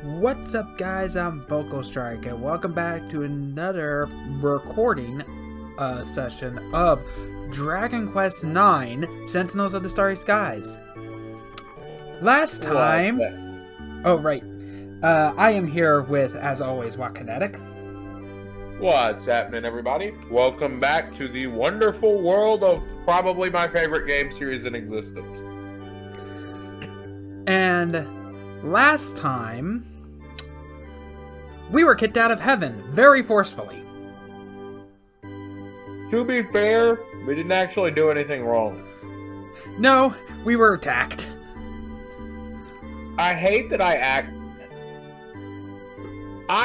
What's up, guys? I'm Vocal Strike, and welcome back to another recording session of Dragon Quest IX: Sentinels of the Starry Skies. Last time, I am here with, as always, Wakinetic. What's happening, everybody? Welcome back to the wonderful world of probably my favorite game series in existence. And last time, we were kicked out of heaven very forcefully. To be fair, we didn't actually do anything wrong. No, we were attacked. I hate that I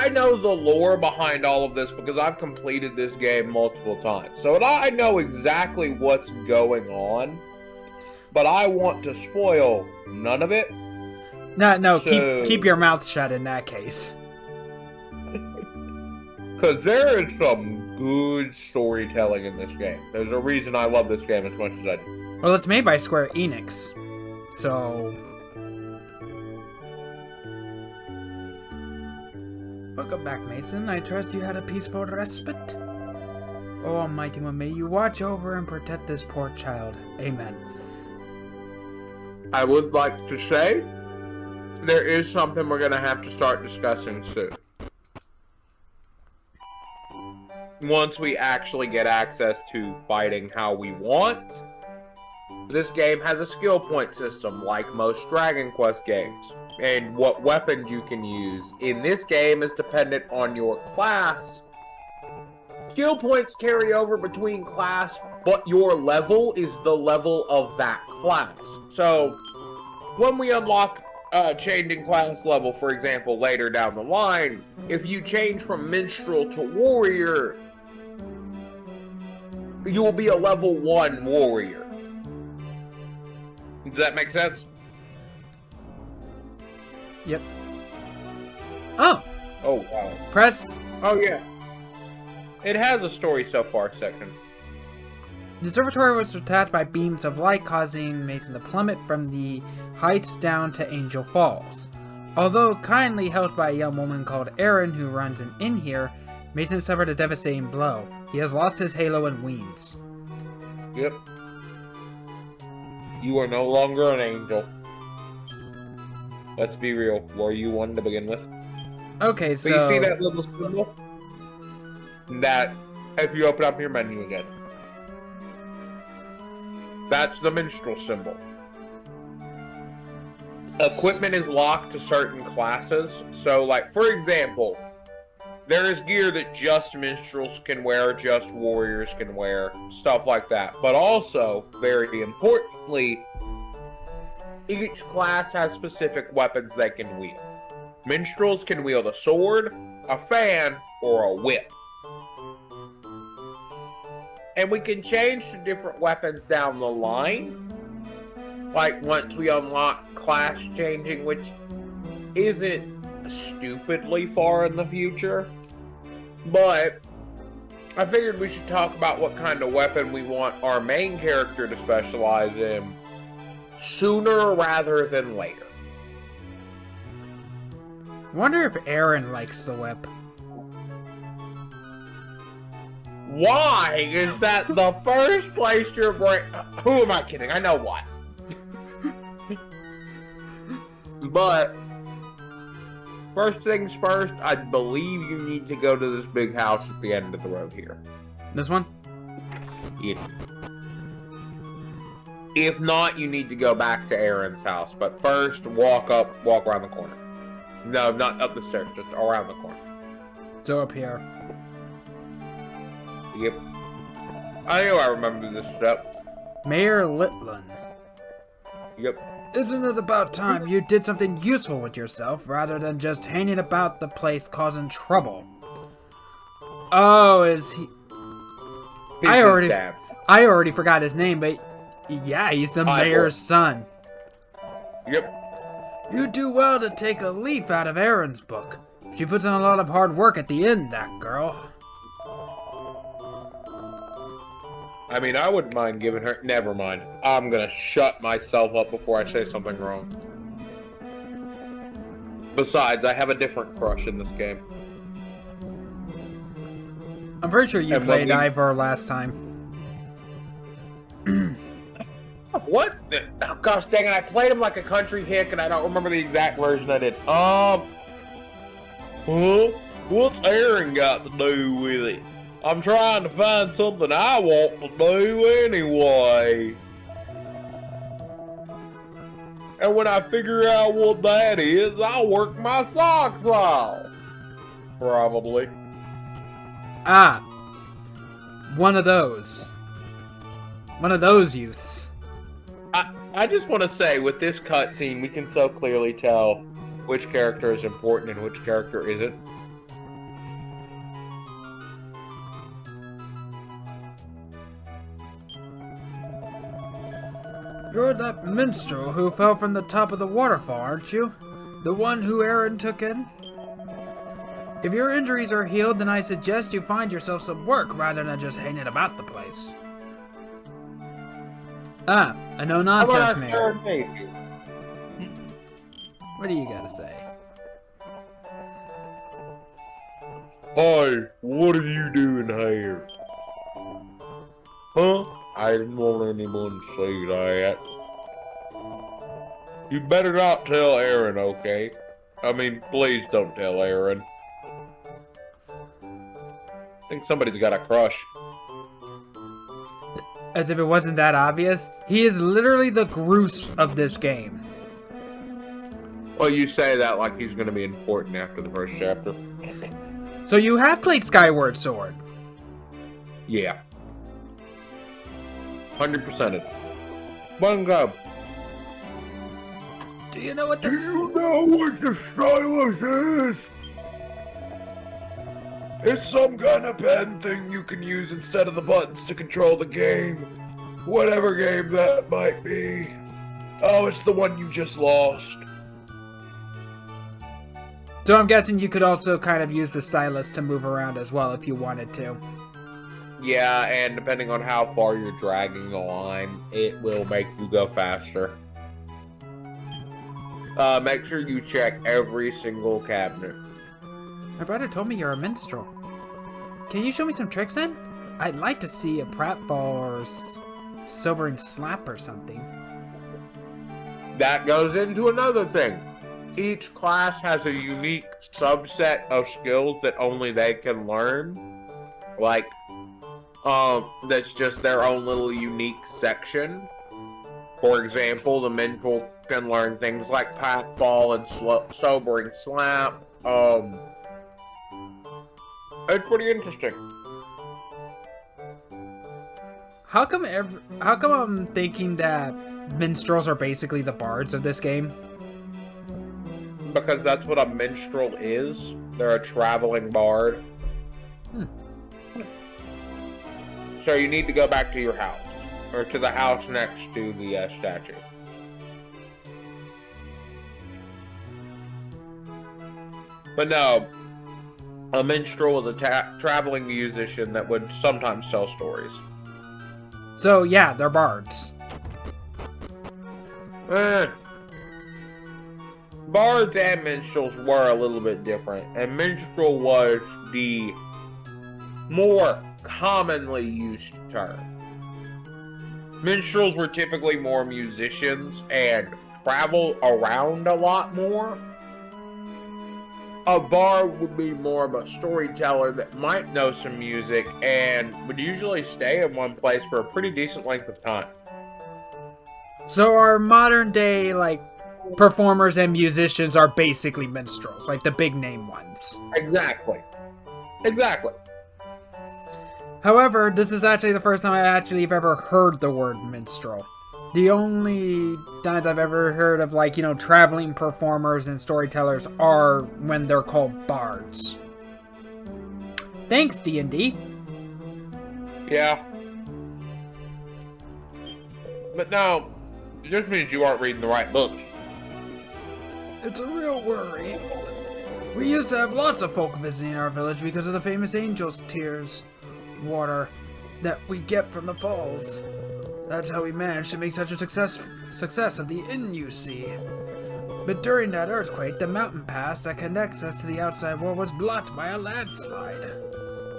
know the lore behind all of this because I've completed this game multiple times. So I know exactly what's going on, but I want to spoil none of it. No, keep your mouth shut in that case. Because there is some good storytelling in this game. There's a reason I love this game as much as I do. Well, it's made by Square Enix, so... Welcome back, Mason. I trust you had a peaceful respite. Oh, Almighty One, may you watch over and protect this poor child. Amen. I would like to say, there is something we're going to have to start discussing soon. Once we actually get access to fighting how we want, this game has a skill point system like most Dragon Quest games. And what weapons you can use in this game is dependent on your class. Skill points carry over between class, but your level is the level of that class. So, when we unlock changing class level, for example, later down the line, if you change from minstrel to warrior, you will be a level 1 warrior. Does that make sense? Yep. Oh! Oh, wow. Press... Oh, yeah. It has a story so far section. The observatory was attacked by beams of light, causing Mason to plummet from the heights down to Angel Falls. Although kindly helped by a young woman called Erin who runs an inn here, Mason suffered a devastating blow. He has lost his halo and wings. Yep. You are no longer an angel. Let's be real. Were you one to begin with? Okay, so... you see that little symbol? That, if you open up your menu again. That's the minstrel symbol. Equipment is locked to certain classes. So, like, for example, there is gear that just minstrels can wear, just warriors can wear, stuff like that. But also, very importantly, each class has specific weapons they can wield. Minstrels can wield a sword, a fan, or a whip. And we can change to different weapons down the line. Like once we unlock class changing, which isn't stupidly far in the future. But I figured we should talk about what kind of weapon we want our main character to specialize in sooner rather than later. Wonder if Erin likes the whip. Why is that the first place your brain... Who am I kidding? I know why. But, first things first, I believe you need to go to this big house at the end of the road here. This one? Yeah. If not, you need to go back to Erin's house. But first, walk around the corner. No, not up the stairs, just around the corner. So up here. Yep. I know I remember this step. Mayor Litland. Yep. Isn't it about time you did something useful with yourself, rather than just hanging about the place causing trouble? Oh, is he... I already forgot his name, but yeah, he's the mayor's son. Yep. You do well to take a leaf out of Erin's book. She puts in a lot of hard work at the end, that girl. I mean, I wouldn't mind giving her... Never mind. I'm gonna shut myself up before I say something wrong. Besides, I have a different crush in this game. I'm pretty sure you played Ivor last time. What? Oh, gosh dang it, I played him like a country hick and I don't remember the exact version I did. Huh? What's Aaron got to do with it? I'm trying to find something I want to do anyway. And when I figure out what that is, I'll work my socks off. Probably. Ah. One of those. One of those youths. I just want to say, with this cutscene, we can so clearly tell which character is important and which character isn't. You're that minstrel who fell from the top of the waterfall, aren't you? The one who Aaron took in? If your injuries are healed, then I suggest you find yourself some work rather than just hanging about the place. Ah, a no-nonsense man. What do you gotta say? Hi, what are you doing here? Huh? I didn't want anyone to see that. You better not tell Aaron, okay? I mean, please don't tell Aaron. I think somebody's got a crush. As if it wasn't that obvious, he is literally the Groose of this game. Well, you say that like he's going to be important after the first chapter. So you have played Skyward Sword? Yeah. 100% it. Bungo. Do you know what the... Do you know what the stylus is? It's some kind of pen thing you can use instead of the buttons to control the game. Whatever game that might be. Oh, it's the one you just lost. So I'm guessing you could also kind of use the stylus to move around as well if you wanted to. Yeah, and depending on how far you're dragging the line, it will make you go faster. Make sure you check every single cabinet. My brother told me you're a minstrel. Can you show me some tricks then? I'd like to see a pratfall or sobering slap or something. That goes into another thing. Each class has a unique subset of skills that only they can learn. Like, that's just their own little unique section. For example, the minstrel can learn things like pratfall and sobering slap. It's pretty interesting. How come I'm thinking that minstrels are basically the bards of this game? Because that's what a minstrel is. They're a traveling bard. So you need to go back to your house. Or to the house next to the statue. But no, a minstrel is a traveling musician that would sometimes tell stories. So yeah, they're bards. Bards and minstrels were a little bit different, and minstrel was the more commonly used term. Minstrels were typically more musicians and travel around a lot more. A bard would be more of a storyteller that might know some music and would usually stay in one place for a pretty decent length of time. So our modern day, like, performers and musicians are basically minstrels, like the big name ones. Exactly. Exactly. However, this is actually the first time I actually have ever heard the word minstrel. The only times I've ever heard of, like, you know, traveling performers and storytellers are when they're called bards. Thanks, D&D. Yeah. But no, it just means you aren't reading the right books. It's a real worry. We used to have lots of folk visiting our village because of the famous angel's tears water that we get from the falls. That's how we managed to make such a success of the inn, you see. But during that earthquake, the mountain pass that connects us to the outside world was blocked by a landslide.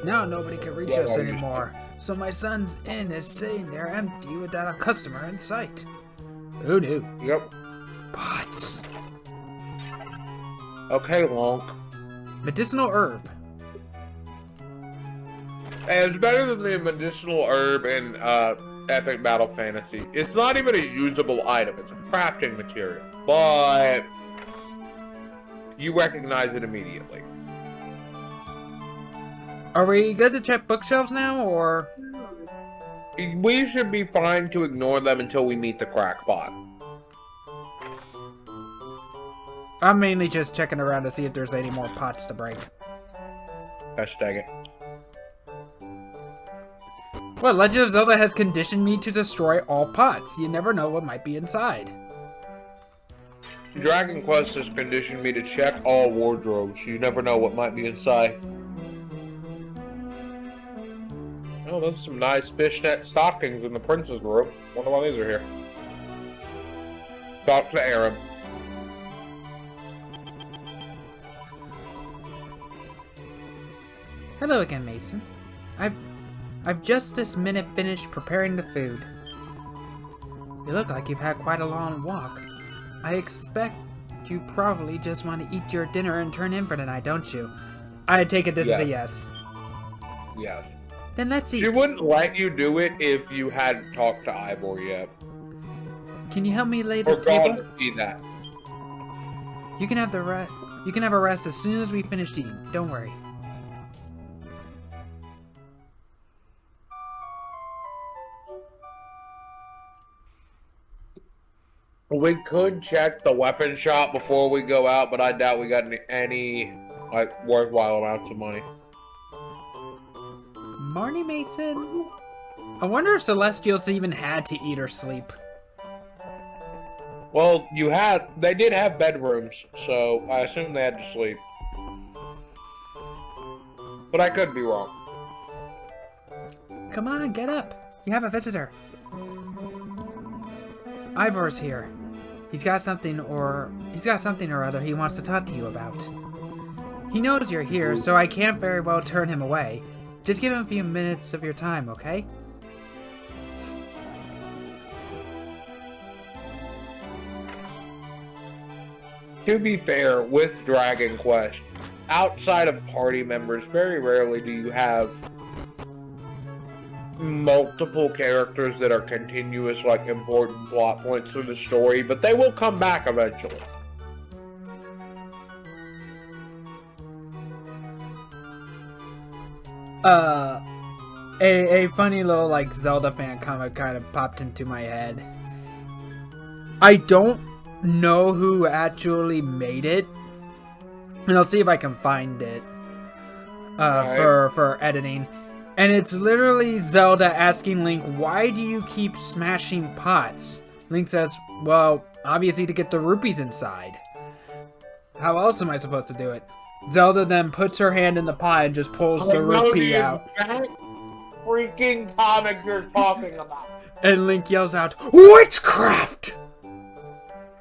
Now nobody can reach us anymore, so my son's inn is sitting there empty without a customer in sight. Who knew? Yep. Pots. Okay, Lonk. Medicinal herb. And it's better than the medicinal herb in Epic Battle Fantasy. It's not even a usable item, it's a crafting material. But you recognize it immediately. Are we good to check bookshelves now, or? We should be fine to ignore them until we meet the crackpot. I'm mainly just checking around to see if there's any more pots to break. Gosh dang it. Well, Legend of Zelda has conditioned me to destroy all pots. You never know what might be inside. Dragon Quest has conditioned me to check all wardrobes. You never know what might be inside. Oh, those are some nice fishnet stockings in the prince's room. Wonder why these are here. Talk to Aaron. Hello again, Mason. I've just this minute finished preparing the food. You look like you've had quite a long walk. I expect you probably just want to eat your dinner and turn in for the night, don't you? I take it this is a yes. Yes. Then let's eat. She wouldn't let you do it if you hadn't talked to Ivor yet. Can you help me lay the Or table? God, see that. You can have the rest. You can have a rest as soon as we finish eating. Don't worry. We could check the weapon shop before we go out, but I doubt we got any like worthwhile amounts of money. Morning, Mason. I wonder if Celestials even had to eat or sleep. Well, they did have bedrooms, so I assume they had to sleep. But I could be wrong. Come on, get up. You have a visitor. Ivor's here. He's got something or other he wants to talk to you about. He knows you're here, so I can't very well turn him away. Just give him a few minutes of your time, okay? To be fair, with Dragon Quest, outside of party members, very rarely do you have multiple characters that are continuous, like, important plot points through the story, but they will come back eventually. A funny little, like, Zelda fan comment kind of popped into my head. I don't know who actually made it, and I'll see if I can find it for editing. And it's literally Zelda asking Link, why do you keep smashing pots? Link says, well, obviously to get the rupees inside. How else am I supposed to do it? Zelda then puts her hand in the pot and just pulls the rupee out. Freaking comic you're talking about. And Link yells out, witchcraft!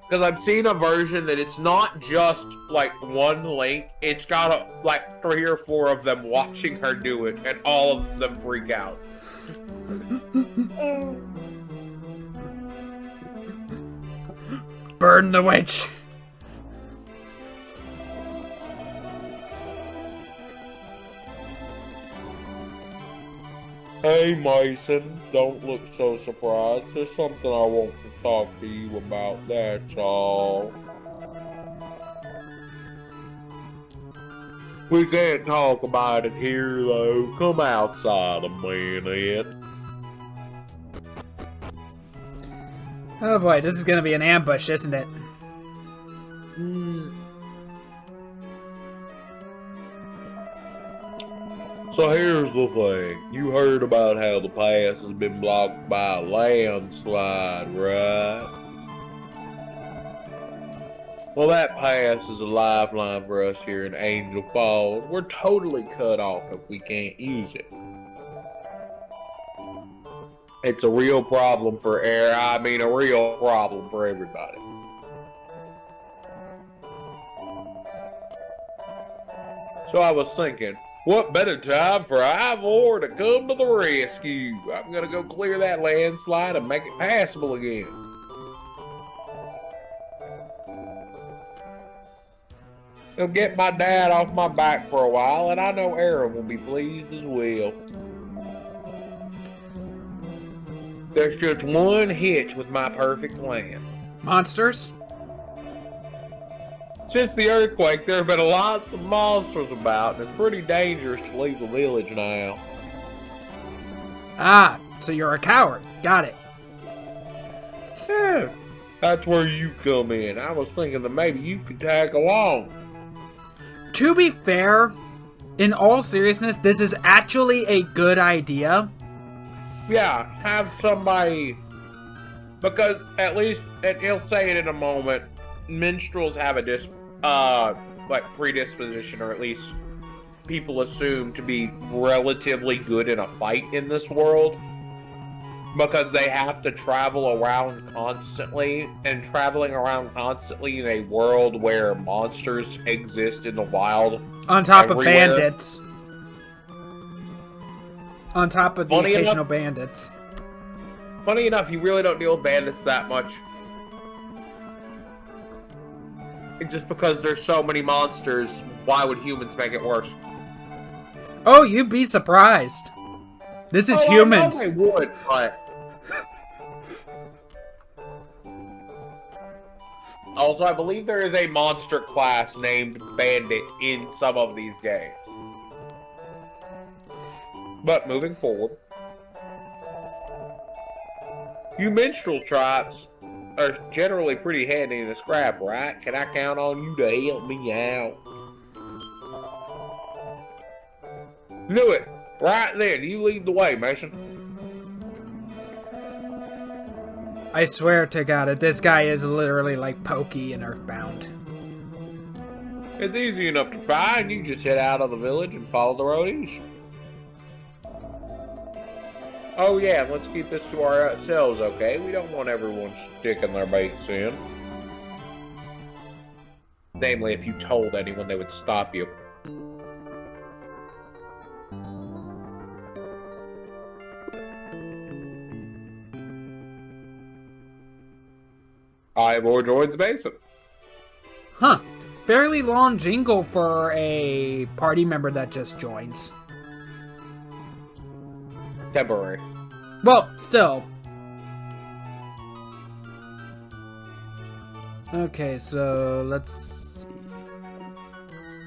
Because I've seen a version that it's not just, like, one Link. It's got, like, 3 or 4 of them watching her do it, and all of them freak out. Burn the witch! Hey, Mason, don't look so surprised. There's something I want to talk to you about, that's all. We can't talk about it here, though. Come outside a minute. Oh boy, this is gonna be an ambush, isn't it? So here's the thing. You heard about how the pass has been blocked by a landslide, right? Well, that pass is a lifeline for us here in Angel Falls. We're totally cut off if we can't use it. It's a real problem for a real problem for everybody. So I was thinking, what better time for Ivor to come to the rescue? I'm gonna go clear that landslide and make it passable again. I'll get my dad off my back for a while, and I know Aaron will be pleased as well. There's just one hitch with my perfect plan. Monsters? Since the earthquake, there have been lots of monsters about, and it's pretty dangerous to leave the village now. Ah, so you're a coward. Got it. Yeah, that's where you come in. I was thinking that maybe you could tag along. To be fair, in all seriousness, this is actually a good idea. Yeah, have somebody, because at least, and he'll say it in a moment, minstrels have a predisposition, or at least people assume to be relatively good in a fight in this world, because they have to travel around constantly, and traveling around constantly in a world where monsters exist in the wild. On top everywhere. of bandits. On top of the Funny occasional enough- bandits. Funny enough, you really don't deal with bandits that much. Just because there's so many monsters, why would humans make it worse? Oh, you'd be surprised. This is humans. I know they would, but... Also, I believe there is a monster class named Bandit in some of these games. But moving forward, you minstrel tribes are generally pretty handy in a scrap, right? Can I count on you to help me out? Do it! Right then, you lead the way, Mason. I swear to God, if this guy is literally like Pokey in Earthbound. It's easy enough to find. You just head out of the village and follow the road east. Oh yeah, let's keep this to ourselves, okay? We don't want everyone sticking their baits in. Namely, if you told anyone, they would stop you. Ivor joins Mason. Huh. Fairly long jingle for a party member that just joins. Temporary. Well, still. Okay, so let's see.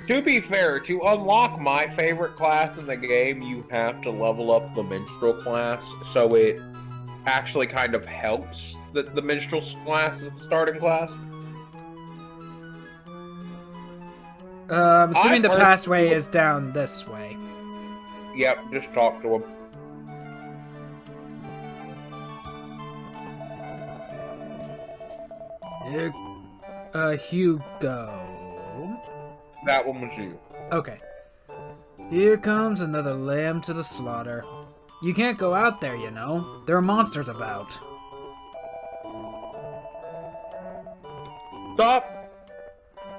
To be fair, to unlock my favorite class in the game, you have to level up the minstrel class, so it actually kind of helps that the minstrel class is the starting class. I'm assuming the pathway is down this way. Yep, just talk to him. Hugo. That one was you. Okay. Here comes another lamb to the slaughter. You can't go out there, you know. There are monsters about.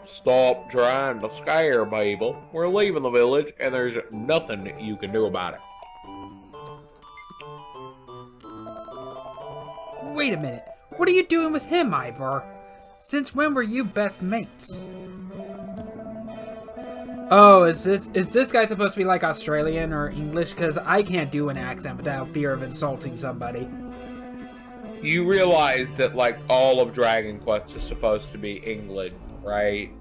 Stop trying to scare people. We're leaving the village, and there's nothing that you can do about it. Wait a minute. What are you doing with him, Ivor? Since when were you best mates? Oh, is this guy supposed to be like Australian or English? Because I can't do an accent without fear of insulting somebody. You realize that, like, all of Dragon Quest is supposed to be England, right?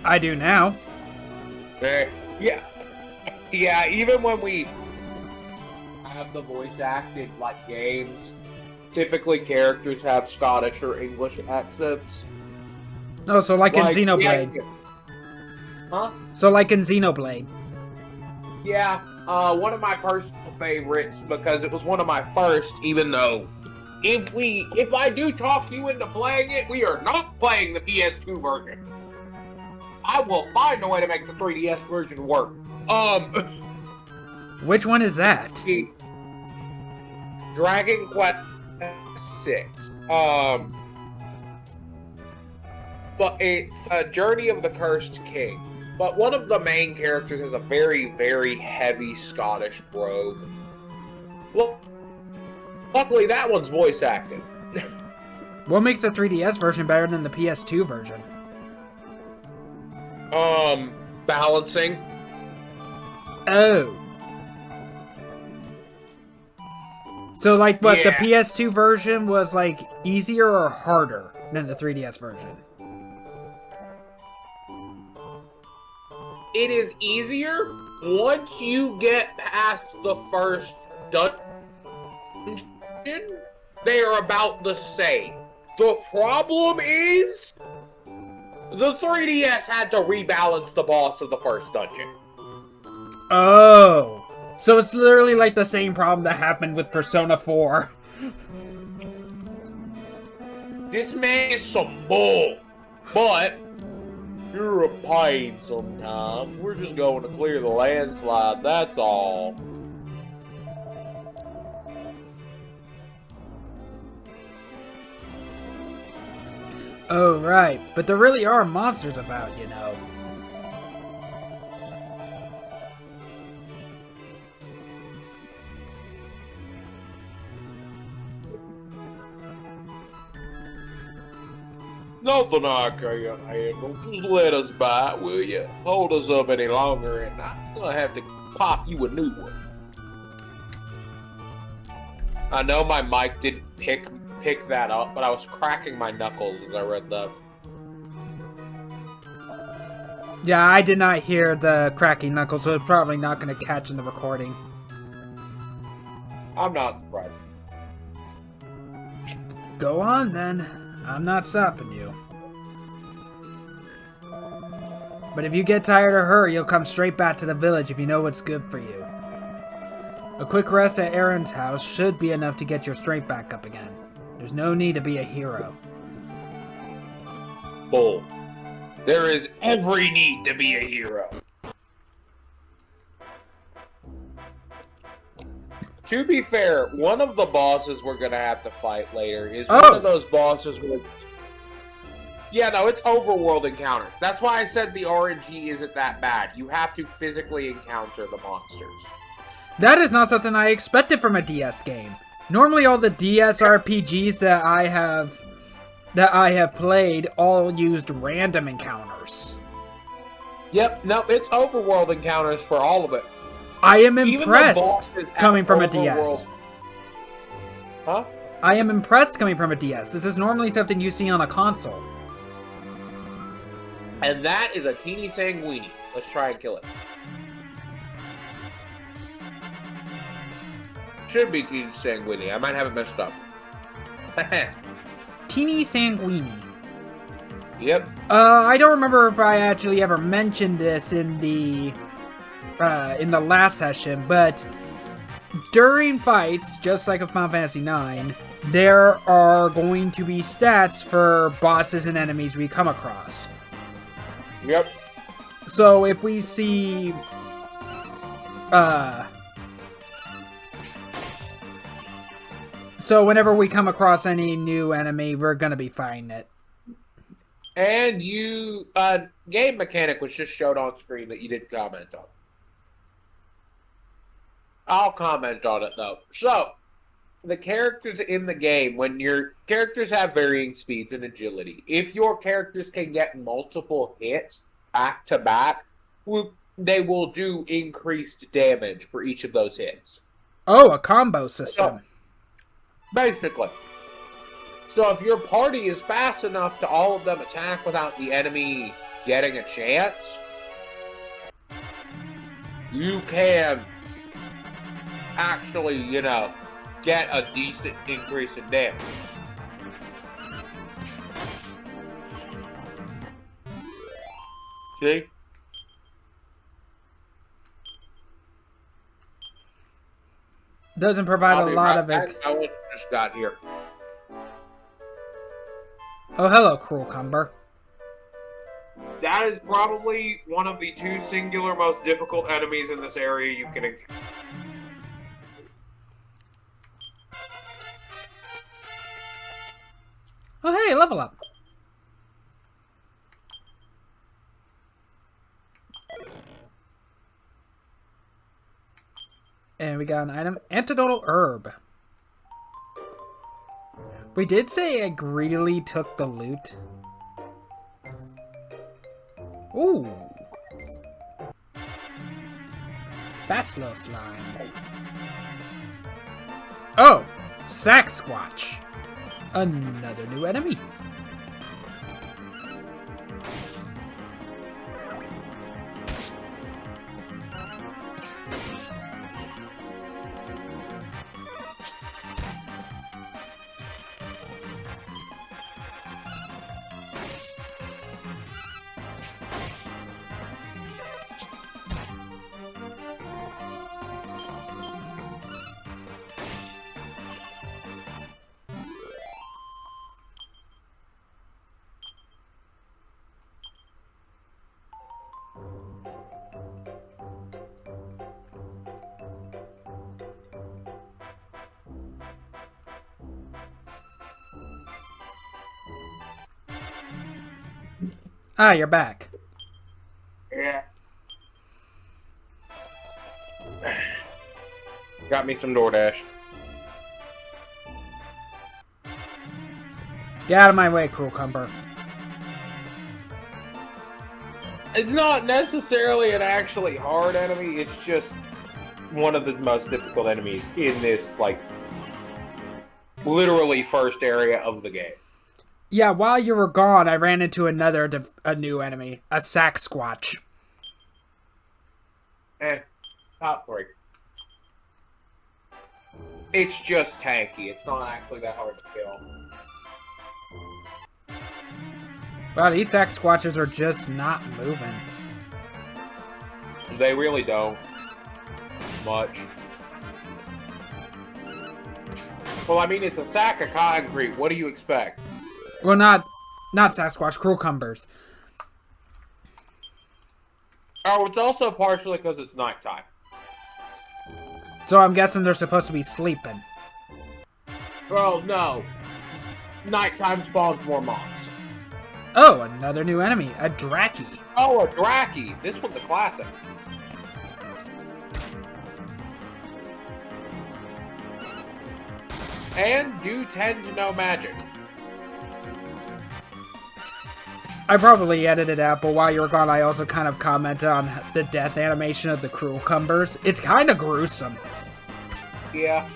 I do now. Yeah. Yeah, even when we have the voice acted, like, games, typically characters have Scottish or English accents. Oh, so like in Xenoblade. Yeah. Huh? So like in Xenoblade. Yeah, one of my personal favorites, because it was one of my first, even though if I do talk you into playing it, we are not playing the PS2 version. I will find a way to make the 3DS version work. Which one is that? Dragon Quest 6. But it's Journey of the Cursed King. But one of the main characters is a very, very heavy Scottish brogue. Well, luckily that one's voice acted. What makes the 3DS version better than the PS2 version? Balancing. Oh. So, like, what, the Yeah. PS2 version was, like, easier or harder than the 3DS version? It is easier once you get past the first dungeon. They are about the same. The problem is, the 3DS had to rebalance the boss of the first dungeon. Oh. So it's literally like the same problem that happened with Persona 4. This man is some bull. But, you're a pain sometimes. We're just going to clear the landslide, that's all. Oh, right. But there really are monsters about, you know. Nothing I can't handle. Just let us by, will you? Hold us up any longer and I'm gonna have to pop you a new one. I know my mic didn't pick that up, but I was cracking my knuckles as I read that. Yeah, I did not hear the cracking knuckles, so it's probably not going to catch in the recording. I'm not surprised. Go on, then. I'm not stopping you. But if you get tired of her, you'll come straight back to the village if you know what's good for you. A quick rest at Aaron's house should be enough to get your strength back up again. There's no need to be a hero. Bull. There is every need to be a hero. To be fair, one of the bosses we're gonna have to fight later is one of those bosses where... Yeah, no, it's overworld encounters. That's why I said the RNG isn't that bad. You have to physically encounter the monsters. That is not something I expected from a DS game. Normally all the DS RPGs that I have played all used random encounters. Yep, no, it's overworld encounters for all of it. I am impressed coming from a DS. Huh? I am impressed coming from a DS. This is normally something you see on a console. And that is a teeny sanguini. Let's try and kill it. Should be teeny sanguini. I might have it messed up. Teeny Sanguini. Yep. I don't remember if I actually ever mentioned this in the last session, but during fights, just like with Final Fantasy IX, there are going to be stats for bosses and enemies we come across. Yep. So if we see so whenever we come across any new enemy, we're gonna be fighting it. And you, game mechanic was just showed on screen that you didn't comment on. I'll comment on it though. So, the characters in the game, when your characters have varying speeds and agility, if your characters can get multiple hits back to back, they will do increased damage for each of those hits. Oh, a combo system. So, basically. So if your party is fast enough to all of them attack without the enemy getting a chance, you can actually, you know, get a decent increase in damage. See? Doesn't provide a lot of it. I just got here. Oh, hello, Cruel Cumber. That is probably one of the two singular most difficult enemies in this area you can encounter. Oh, hey, level up. And we got an item. Antidotal herb. We did say I greedily took the loot. Ooh. Fastlow slime. Oh! Sack Squatch. Another new enemy. Ah, you're back. Yeah. Got me some DoorDash. Get out of my way, Cucumber. It's not necessarily an actually hard enemy, it's just one of the most difficult enemies in this, like, literally first area of the game. Yeah, while you were gone, I ran into a new enemy. A Sack Squatch. Top 3. It's just tanky, it's not actually that hard to kill. Wow, these Sack Squatches are just not moving. They really don't. Much. Well, I mean, it's a sack of concrete. What do you expect? Well, not Sasquatch, Cucumbers. Oh, it's also partially because it's nighttime. So I'm guessing they're supposed to be sleeping. Well, no. Nighttime spawns more mobs. Oh, another new enemy. A Draki. Oh, a Draki. This one's a classic. And do tend to know magic. I probably edited it out, but while you were gone, I also kind of commented on the death animation of the Cucumbers. It's kind of gruesome. Yeah.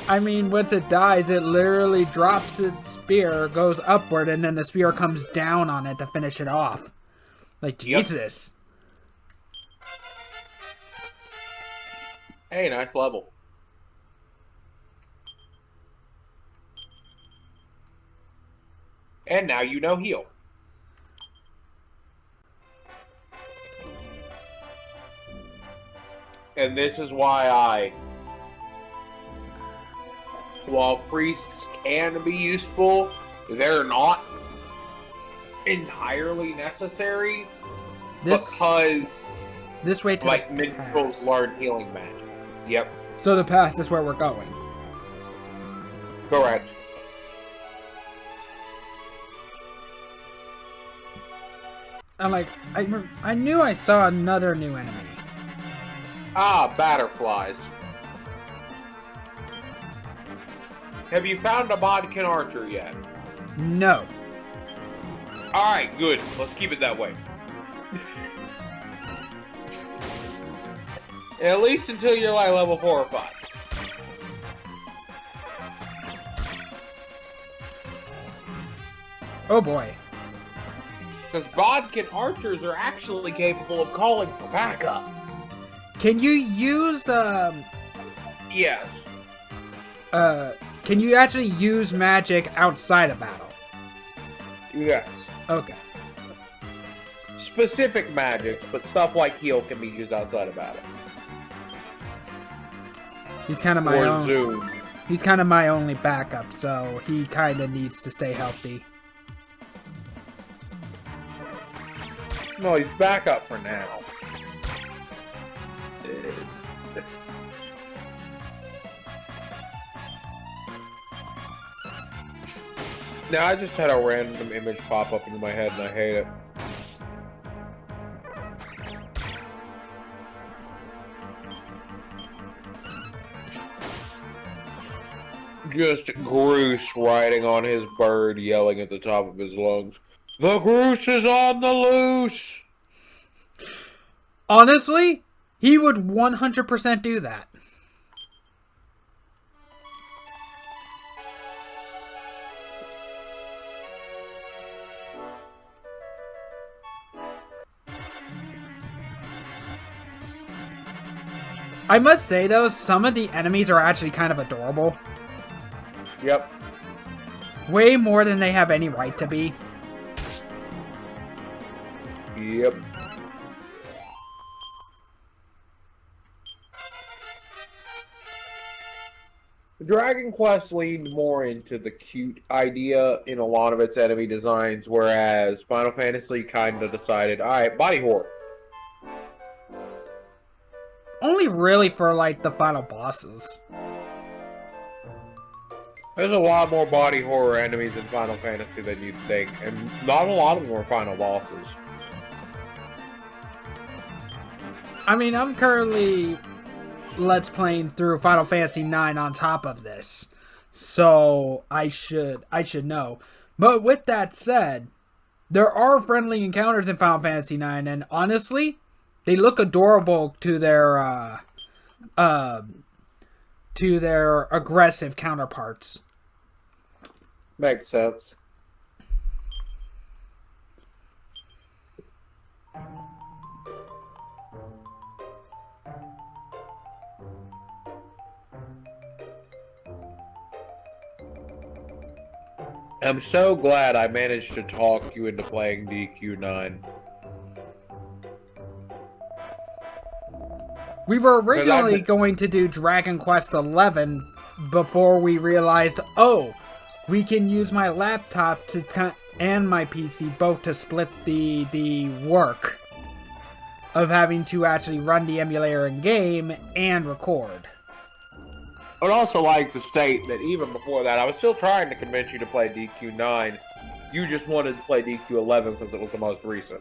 I mean, once it dies, it literally drops its spear, goes upward, and then the spear comes down on it to finish it off. Like, Jesus. Hey, nice level. And now you know heal. And this is why while priests can be useful, they're not entirely necessary because this way to like minstrels learn healing magic. Yep. So the past is where we're going. Correct. I'm like, I knew I saw another new enemy. Ah, butterflies. Have you found a Bodkin Archer yet? No. Alright, good. Let's keep it that way. At least until you're like level 4 or 5. Oh boy. Because Bodkin Archers are actually capable of calling for backup. Can you use, Yes. can you actually use magic outside of battle? Yes. Okay. Specific magics, but stuff like heal can be used outside of battle. He's kind of my own. Zoom. He's kind of my only backup, so he kind of needs to stay healthy. No, he's backup for now. Now I just had a random image pop up into my head and I hate it. Just Groose riding on his bird, yelling at the top of his lungs, "The Groose is on the loose!" Honestly, he would 100% do that. I must say, though, some of the enemies are actually kind of adorable. Yep. Way more than they have any right to be. Yep. Dragon Quest leaned more into the cute idea in a lot of its enemy designs, whereas Final Fantasy kind of decided, alright, body horror. Only really for, like, the final bosses. There's a lot more body horror enemies in Final Fantasy than you'd think, and not a lot of them are final bosses. I mean, I'm currently Let's Playing through Final Fantasy IX on top of this, so I should know. But with that said, there are friendly encounters in Final Fantasy IX, and honestly, they look adorable to their aggressive counterparts. Makes sense. I'm so glad I managed to talk you into playing DQ9. We were originally going to do Dragon Quest XI before we realized, oh, we can use my laptop and my PC both to split the work of having to actually run the emulator in game and record. I would also like to state that even before that, I was still trying to convince you to play DQ9. You just wanted to play DQ11 because it was the most recent.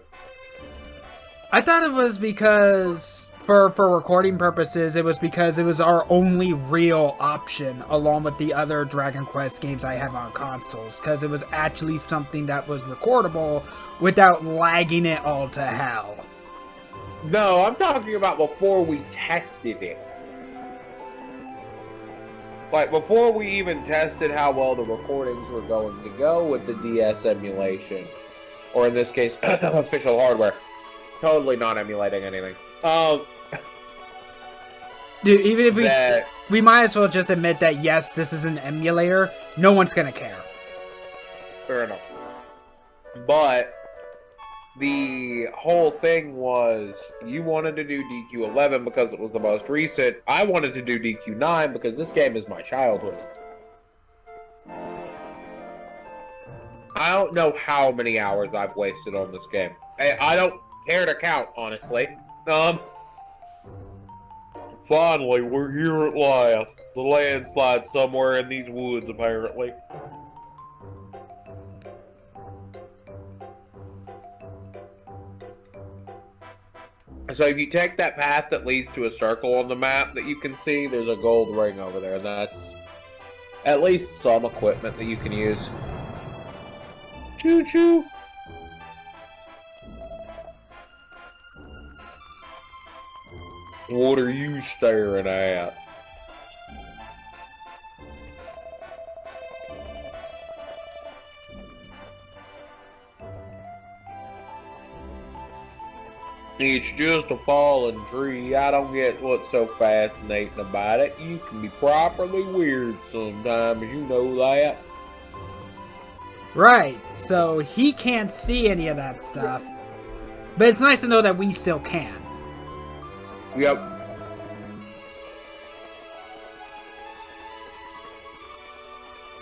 I thought it was because, for recording purposes, it was because it was our only real option along with the other Dragon Quest games I have on consoles. Because it was actually something that was recordable without lagging it all to hell. No, I'm talking about before we tested it. Like, before we even tested how well the recordings were going to go with the DS emulation. Or in this case, official hardware. Totally not emulating anything. Dude, even if we might as well just admit that, yes, this is an emulator. No one's gonna care. Fair enough. But the whole thing was, you wanted to do DQ11 because it was the most recent. I wanted to do DQ9 because this game is my childhood. I don't know how many hours I've wasted on this game. I don't care to count, honestly. Finally, we're here at last. The landslide somewhere in these woods, apparently. So if you take that path that leads to a circle on the map that you can see, there's a gold ring over there. That's at least some equipment that you can use. Choo-choo! What are you staring at? It's just a fallen tree. I don't get what's so fascinating about it. You can be properly weird sometimes, you know that. Right, so he can't see any of that stuff. But it's nice to know that we still can. Yep.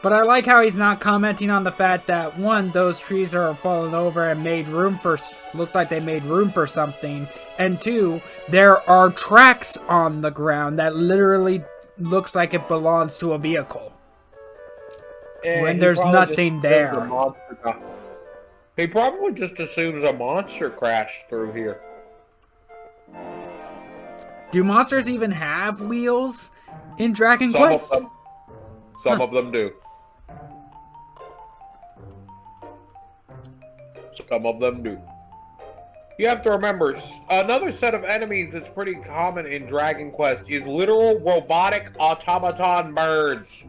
But I like how he's not commenting on the fact that, one, those trees are falling over and looked like they made room for something. And two, there are tracks on the ground that literally looks like it belongs to a vehicle. And when there's nothing there. He probably just assumes a monster crashed through here. Do monsters even have wheels in Dragon Quest? Some of them do. Some of them do. You have to remember, another set of enemies that's pretty common in Dragon Quest is literal robotic automaton birds.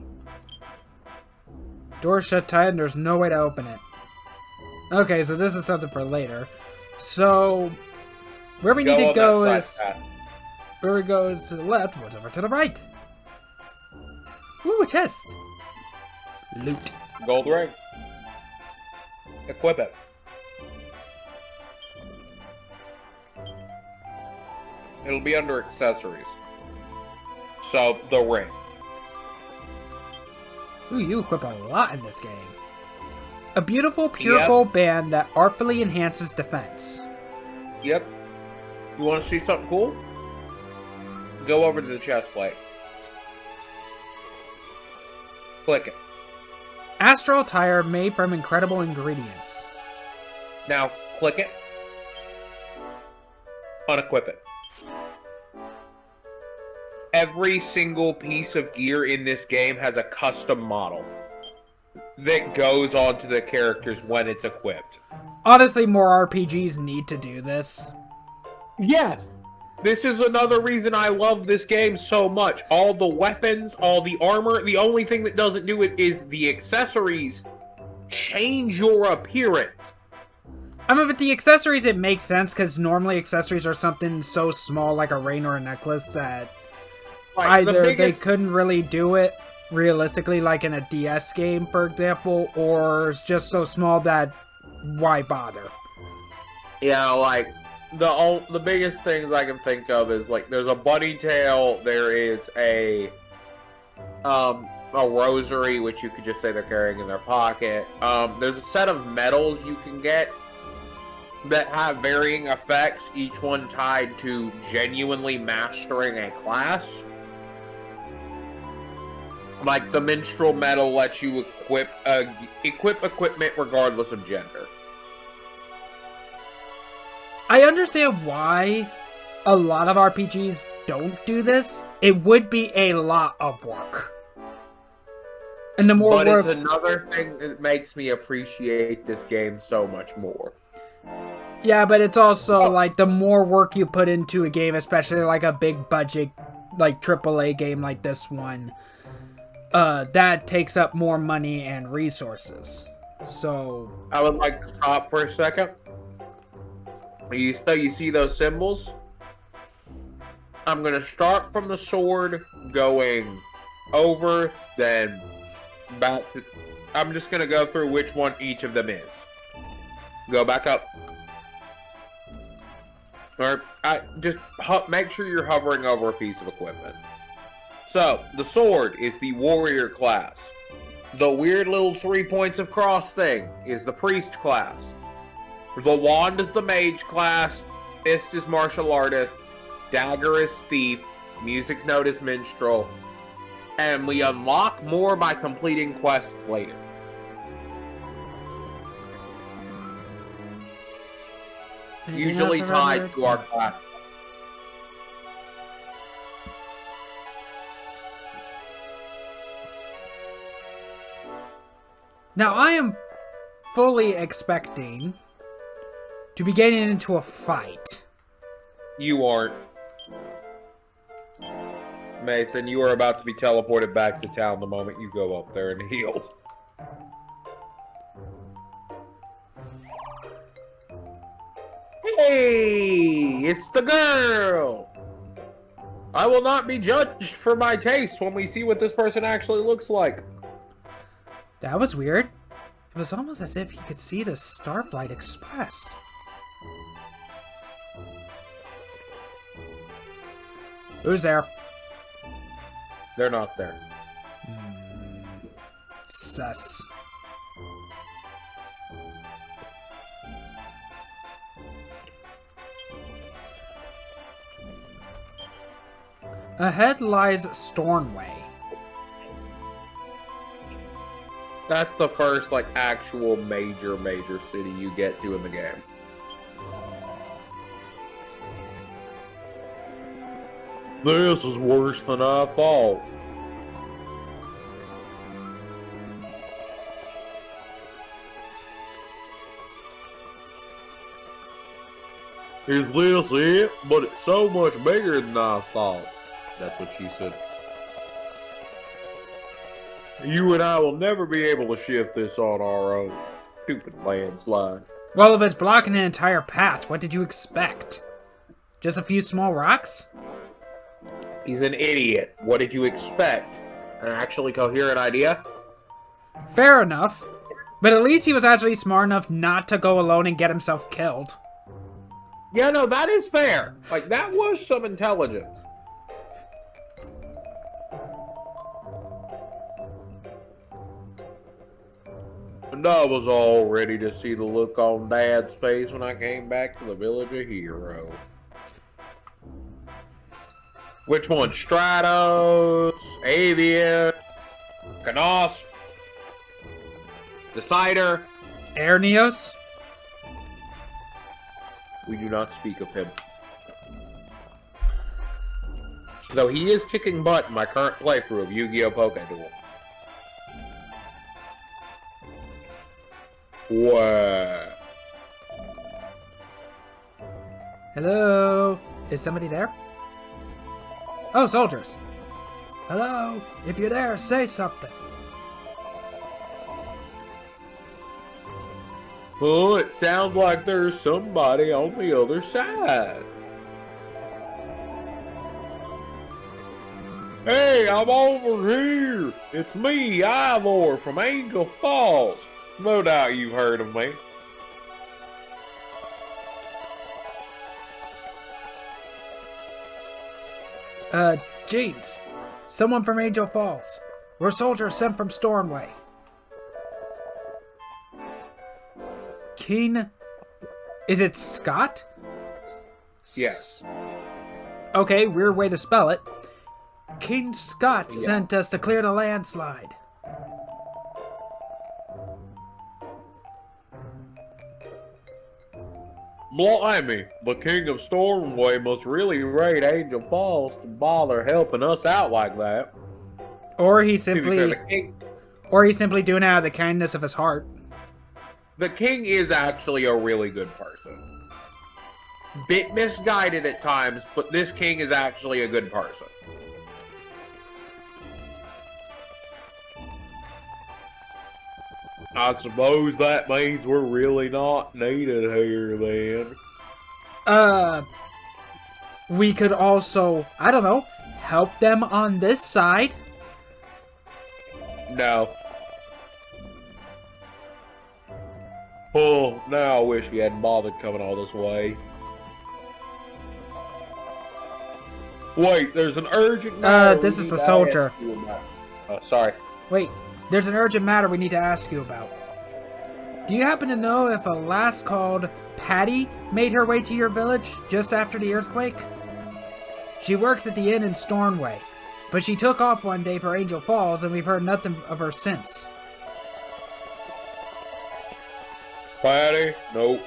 Door shut tight and there's no way to open it. Okay, so this is something for later. So, where we need to go is... Where we go is to the left, what's over to the right? Ooh, a chest. Loot. Gold ring. Equip it. It'll be under accessories. So, the ring. Ooh, you equip a lot in this game. A beautiful pure gold band that artfully enhances defense. Yep. You want to see something cool? Go over to the chest plate. Click it. Astral tire made from incredible ingredients. Now, click it. Unequip it. Every single piece of gear in this game has a custom model that goes onto the characters when it's equipped. Honestly, more RPGs need to do this. Yes. This is another reason I love this game so much. All the weapons, all the armor, the only thing that doesn't do it is the accessories change your appearance. I mean, with the accessories, it makes sense, because normally accessories are something so small, like a ring or a necklace, that either they couldn't really do it realistically, like in a DS game, for example, or it's just so small that why bother? Yeah, like, the biggest things I can think of is, like, there's a bunny tail, there is a rosary, which you could just say they're carrying in their pocket. There's a set of medals you can get that have varying effects, each one tied to genuinely mastering a class. Like, the minstrel medal lets you equip equipment regardless of gender. I understand why a lot of RPGs don't do this. It would be a lot of work. And the more work... But work... it's another thing that makes me appreciate this game so much more. Yeah, but it's also, like, the more work you put into a game, especially, like, a big budget, like, AAA game like this one, that takes up more money and resources. So... I would like to stop for a second. So you see those symbols? I'm going to start from the sword, going over, then back to... I'm just going to go through which one each of them is. Go back up. Or, just make sure you're hovering over a piece of equipment. So, the sword is the warrior class. The weird little 3 points of cross thing is the priest class. The wand is the mage class. Fist is martial artist. Dagger is thief. Music note is minstrel. And we unlock more by completing quests later. Usually tied to our class. Now, I am fully expecting to be getting into a fight. You aren't. Mason, you are about to be teleported back to town the moment you go up there and healed. Hey, it's the girl! I will not be judged for my taste when we see what this person actually looks like. That was weird. It was almost as if he could see the Starflight Express. Who's there? They're not there. Sus. Ahead lies Stornway. That's the first, like, actual major city you get to in the game. This is worse than I thought. Is this it? But it's so much bigger than I thought. That's what she said. You and I will never be able to shift this on our own. Stupid landslide. Well, if it's blocking an entire path, what did you expect? Just a few small rocks? He's an idiot. What did you expect? An actually coherent idea? Fair enough. But at least he was actually smart enough not to go alone and get himself killed. Yeah, no, that is fair. Like, that was some intelligence. And I was all ready to see the look on Dad's face when I came back to the village of Hero. Which one? Stratos, Avian, Canosp, Decider. Ernios? We do not speak of him. Though he is kicking butt in my current playthrough of Yu-Gi-Oh! Poké Duel. Wow. Hello? Is somebody there? Oh, soldiers. Hello? If you're there, say something. Oh, it sounds like there's somebody on the other side. Hey, I'm over here. It's me, Ivor, from Angel Falls. No doubt you've heard of me. Jeans. Someone from Angel Falls. We're soldiers sent from Stormway. Keen? Is it Scott? Yes. Okay, weird way to spell it. King Scott sent us to clear the landslide. Blimey, the King of Stormway must really rate Angel Falls to bother helping us out like that. Or he's To be simply fair, doing it out of the kindness of his heart. the King is actually a really good person. Bit misguided at times, but this King is actually a good person. I suppose that means we're really not needed here then. We could also, I don't know, help them on this side. No. Oh, now I wish we hadn't bothered coming all this way. Wait, there's an urgent matter. This is the soldier. Oh, sorry. Wait, there's an urgent matter we need to ask you about. Do you happen to know if a lass called Patty made her way to your village just after the earthquake? She works at the inn in Stormway, but she took off one day for Angel Falls and we've heard nothing of her since. Patty? Nope.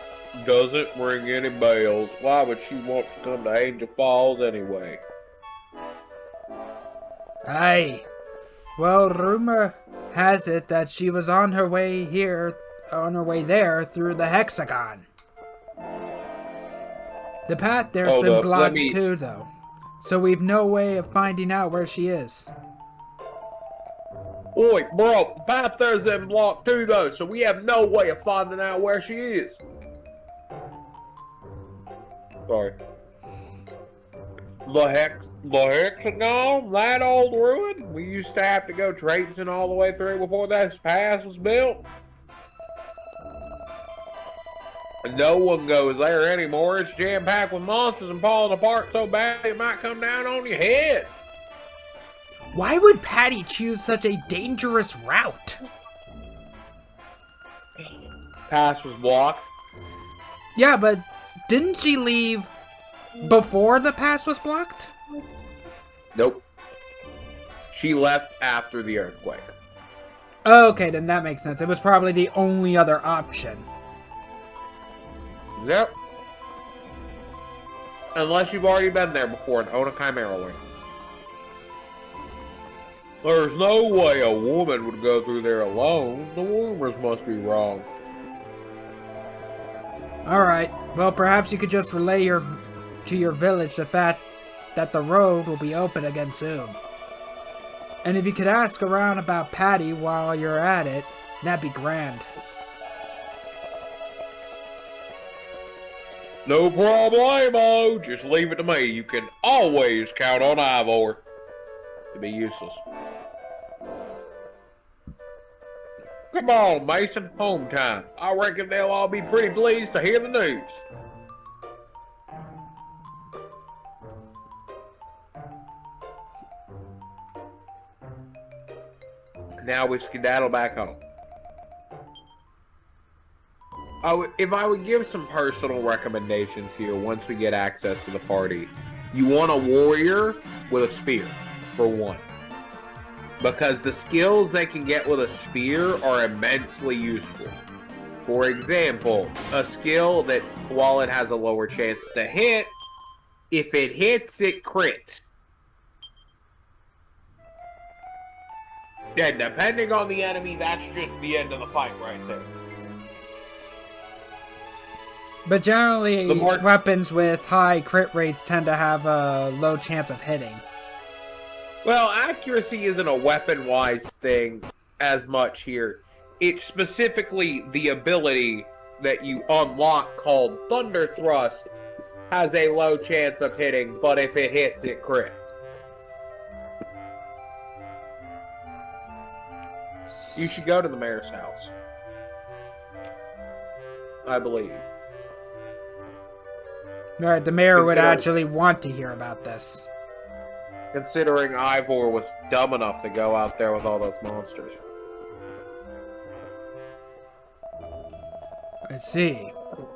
Doesn't ring any bells. Why would she want to come to Angel Falls anyway? Aye. Well, rumor has it that she was on her way there through the hexagon. The path there's Hold been up, blocked too, though. So we've no way of finding out where she is. Oi, bro, the path there's been blocked too, though, so we have no way of finding out where she is. Sorry. The hexagon? That old ruin? We used to have to go traipsing all the way through before this pass was built? And no one goes there anymore. It's jam-packed with monsters and falling apart so bad it might come down on your head. Why would Patty choose such a dangerous route? Pass was blocked. Yeah, but didn't she leave before the pass was blocked? Nope. She left after the earthquake. Okay, then that makes sense. It was probably the only other option. Yep. Unless you've already been there before and own a Chimera Wing. There's no way a woman would go through there alone. The rumors must be wrong. Alright, well perhaps you could just relay to your village the fact that the road will be open again soon. And if you could ask around about Patty while you're at it, that'd be grand. No problemo. Just leave it to me. You can always count on Ivor to be useless. Come on, Mason. Home time. I reckon they'll all be pretty pleased to hear the news. Now we skedaddle back home. If I would give some personal recommendations here once we get access to the party, you want a warrior with a spear, for one. Because the skills they can get with a spear are immensely useful. For example, a skill that, while it has a lower chance to hit, if it hits, it crits. And depending on the enemy, that's just the end of the fight right there. But generally, weapons with high crit rates tend to have a low chance of hitting. Well, accuracy isn't a weapon-wise thing as much here. It's specifically the ability that you unlock called Thunder Thrust has a low chance of hitting, but if it hits, it crits. You should go to the mayor's house, I believe. Alright, the mayor would actually want to hear about this. Considering Ivor was dumb enough to go out there with all those monsters. I see.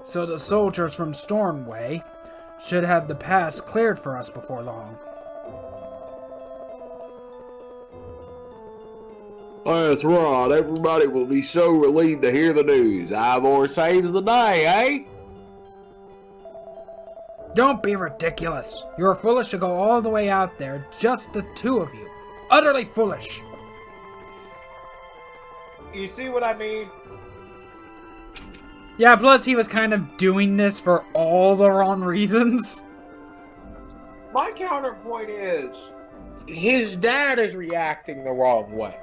So the soldiers from Stormway should have the pass cleared for us before long. That's right. Everybody will be so relieved to hear the news. Ivor saves the day, eh? Don't be ridiculous. You're foolish to go all the way out there, just the two of you. Utterly foolish. You see what I mean? Yeah, plus he was kind of doing this for all the wrong reasons. My counterpoint is, his dad is reacting the wrong way.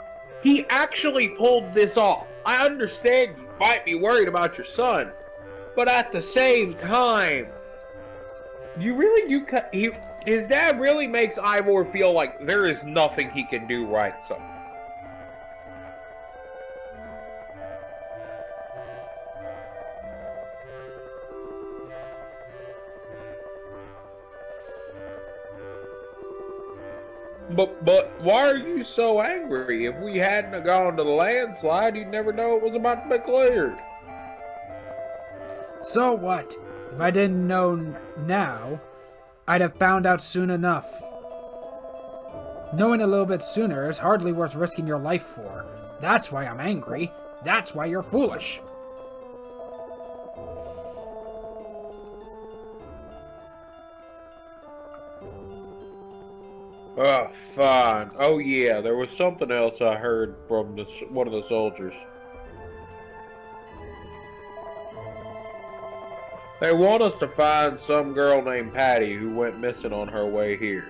He actually pulled this off. I understand you might be worried about your son, but at the same time, you really do. His dad really makes Ivor feel like there is nothing he can do right. So, but why are you so angry? If we hadn't gone to the landslide, you'd never know it was about to be cleared. So what? If I didn't know now, I'd have found out soon enough. Knowing a little bit sooner is hardly worth risking your life for. That's why I'm angry. That's why you're foolish. Oh, fine. Oh, yeah, there was something else I heard from one of the soldiers. They want us to find some girl named Patty who went missing on her way here.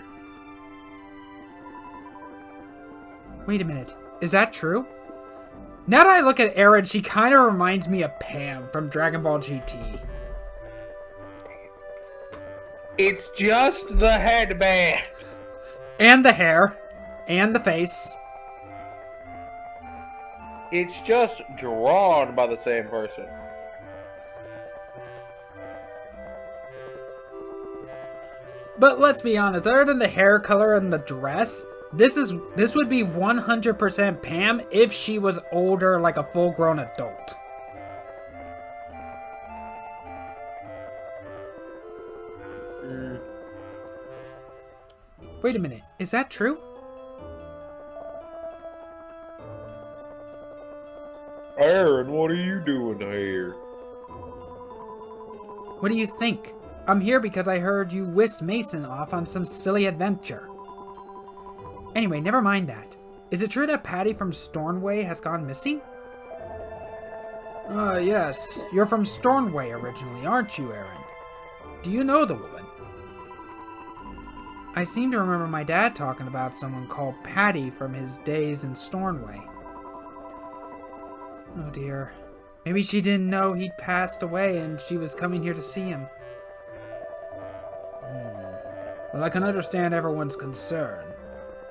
Wait a minute. Is that true? Now that I look at Erin, she kind of reminds me of Pam from Dragon Ball GT. It's just the headband. And the hair. And the face. It's just drawn by the same person. But let's be honest, other than the hair color and the dress, this would be 100% Pam if she was older, like a full-grown adult. Wait a minute, is that true? Aaron, what are you doing here? What do you think? I'm here because I heard you whisked Mason off on some silly adventure. Anyway, never mind that. Is it true that Patty from Stormway has gone missing? Yes. You're from Stornway originally, aren't you, Aaron? Do you know the woman? I seem to remember my dad talking about someone called Patty from his days in Stornway. Oh dear. Maybe she didn't know he'd passed away and she was coming here to see him. Well, I can understand everyone's concern,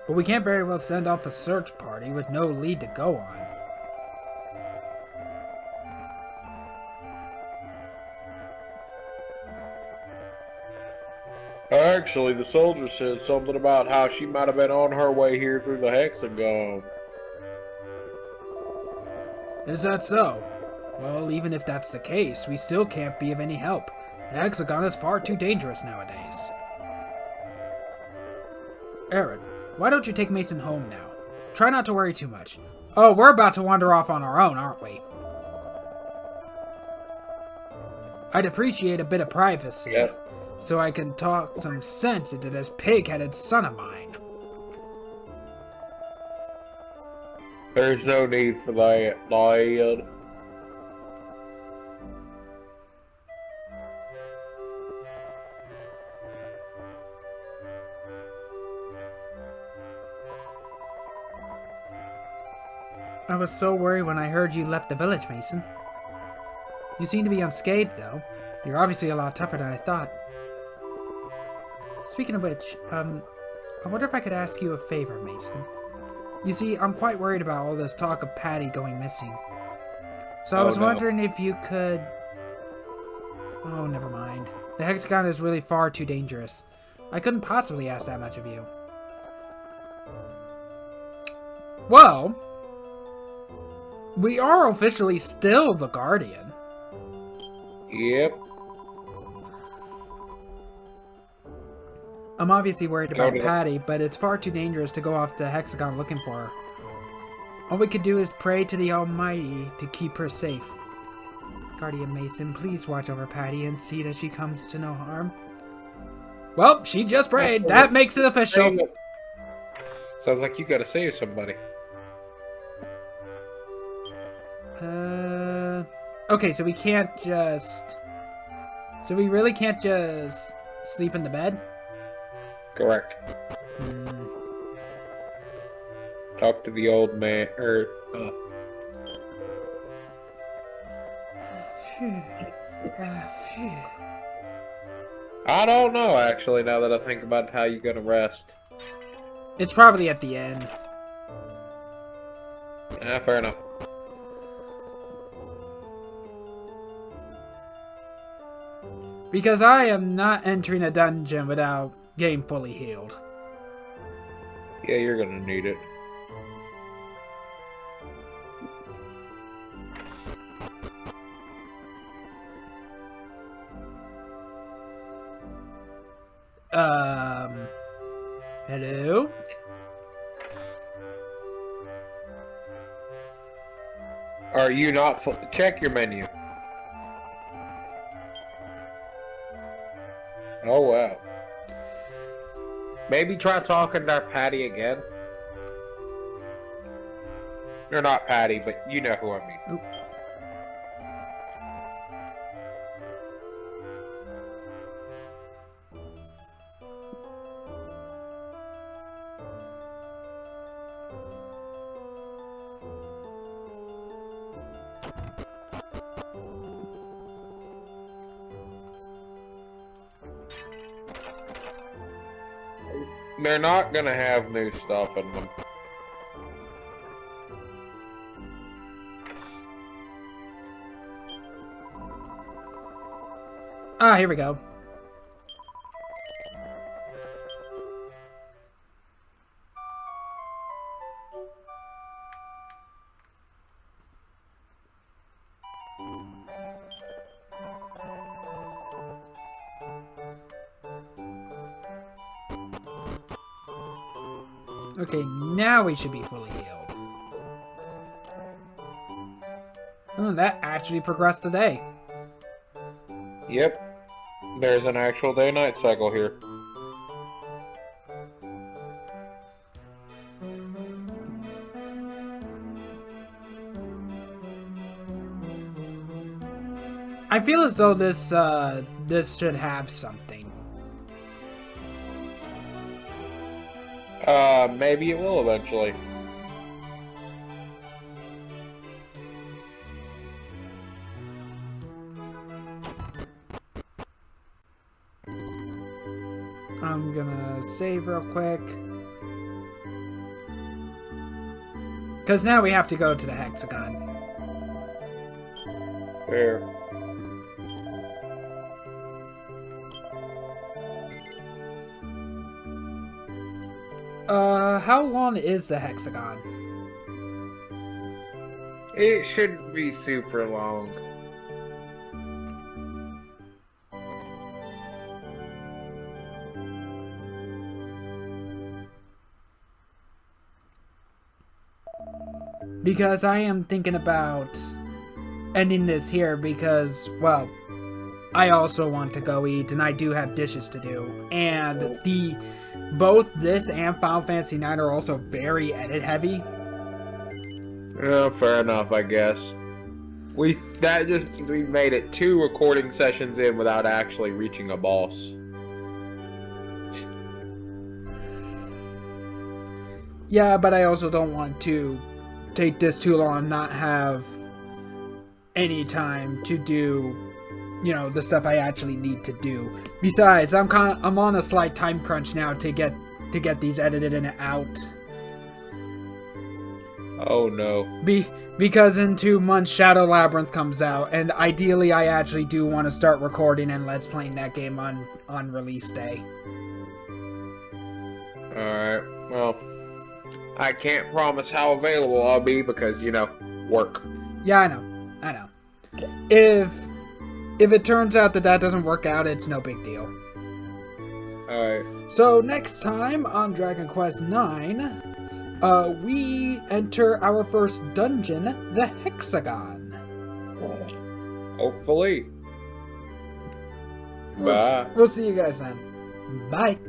but we can't very well send off a search party with no lead to go on. Actually, the soldier said something about how she might have been on her way here through the hexagon. Is that so? Well, even if that's the case, we still can't be of any help. The hexagon is far too dangerous nowadays. Aaron, why don't you take Mason home now? Try not to worry too much. Oh, we're about to wander off on our own, aren't we? I'd appreciate a bit of privacy. Yep. So I can talk some sense into this pig-headed son of mine. There's no need for that, lad. I was so worried when I heard you left the village, Mason. You seem to be unscathed, though. You're obviously a lot tougher than I thought. Speaking of which, I wonder if I could ask you a favor, Mason. You see, I'm quite worried about all this talk of Patty going missing. So I was wondering if you could... Oh, never mind. The hexagon is really far too dangerous. I couldn't possibly ask that much of you. Well, we are officially still the Guardian. Yep. I'm obviously worried about Patty, but it's far too dangerous to go off the hexagon looking for her. All we could do is pray to the Almighty to keep her safe. Guardian Mason, please watch over Patty and see that she comes to no harm. Well, she just prayed. That makes it official. Sounds like you gotta save somebody. Okay, so we can't just... So we really can't just sleep in the bed? Correct. Talk to the old man, I don't know, actually, now that I think about how you're gonna rest. It's probably at the end. Yeah, fair enough. Because I am not entering a dungeon without getting fully healed. Yeah, you're gonna need it. Hello? Are you not check your menu. Oh, wow. Maybe try talking to Patty again. Or not Patty, but you know who I mean. Oop. They're not gonna have new stuff in them. Ah, here we go. Okay, now we should be fully healed. Oh, that actually progressed today. Yep. There's an actual day-night cycle here. I feel as though this should have something. Maybe it will eventually. I'm gonna save real quick. Because now we have to go to the hexagon. Fair. How long is the hexagon? It shouldn't be super long. Because I am thinking about ending this here because, well, I also want to go eat and I do have dishes to do. And both this and Final Fantasy IX are also very edit heavy. Oh, fair enough, I guess. We made it 2 recording sessions in without actually reaching a boss. Yeah, but I also don't want to take this too long and not have any time to do, you know, the stuff I actually need to do. Besides, I'm on a slight time crunch now to get these edited and out. Oh no. Because in 2 months Shadow Labyrinth comes out, and ideally I actually do want to start recording and let's playing that game on release day. Alright, well, I can't promise how available I'll be because, you know, work. Yeah, I know. If it turns out that doesn't work out, it's no big deal. Alright. So next time on Dragon Quest IX, we enter our first dungeon, the Hexagon. Hopefully. Bye. We'll see you guys then. Bye.